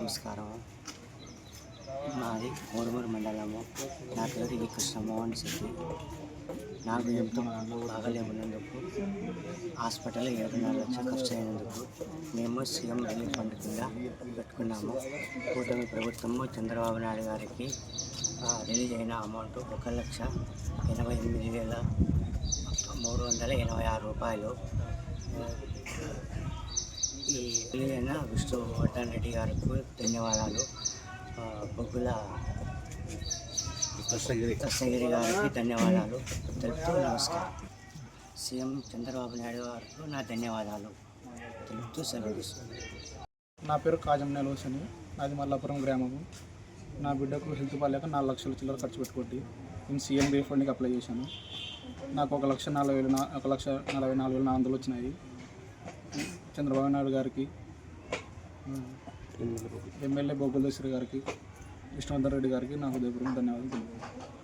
నమస్కారం. మాది మూడుమూరు మండలము. నా పేరు ఈ కృష్ణమోహన్ శెట్టి. నాకు ఎంతో బాగలేకున్నందుకు హాస్పిటల్ 7.5 లక్షలు ఖర్చు అయినందుకు మేము సీఎం రిలీఫ్ ఫండ్ కింద పెట్టుకున్నాము. కూటమి ప్రభుత్వము చంద్రబాబు నాయుడు గారికి రిలీజ్ అయిన అమౌంట్ 1,88,386 రూపాయలు. ఈ రిలీజ్ అయిన విష్ణువర్ధన్ రెడ్డి గారికి ధన్యవాదాలు. బొగ్గుల దస్తగిరి గారికి ధన్యవాదాలు తెలుపుతూ నమస్కారం. సీఎం చంద్రబాబు నాయుడు గారికి నా ధన్యవాదాలు తెలుపుతూ సెలవు. నా పేరు కాజంనేల హుసేని. నాది మల్లాపురం గ్రామము. నా బిడ్డకు హెల్త్ బాగాలేక 4 లక్షల చిల్లర ఖర్చు పెట్టుకోండి నేను సీఎం రిలీఫ్ ఫండ్కి అప్లై చేశాను. నాకు 1,40,44,400 వచ్చినాయి. చంద్రబాబు నాయుడు గారికి, ఎమ్మెల్యే బొగ్గుల దస్తగిరి గారికి, విష్ణువర్ధన్ రెడ్డి గారికి నాకు హృదయపూర్వక ధన్యవాదాలు తెలుపుతున్నాను.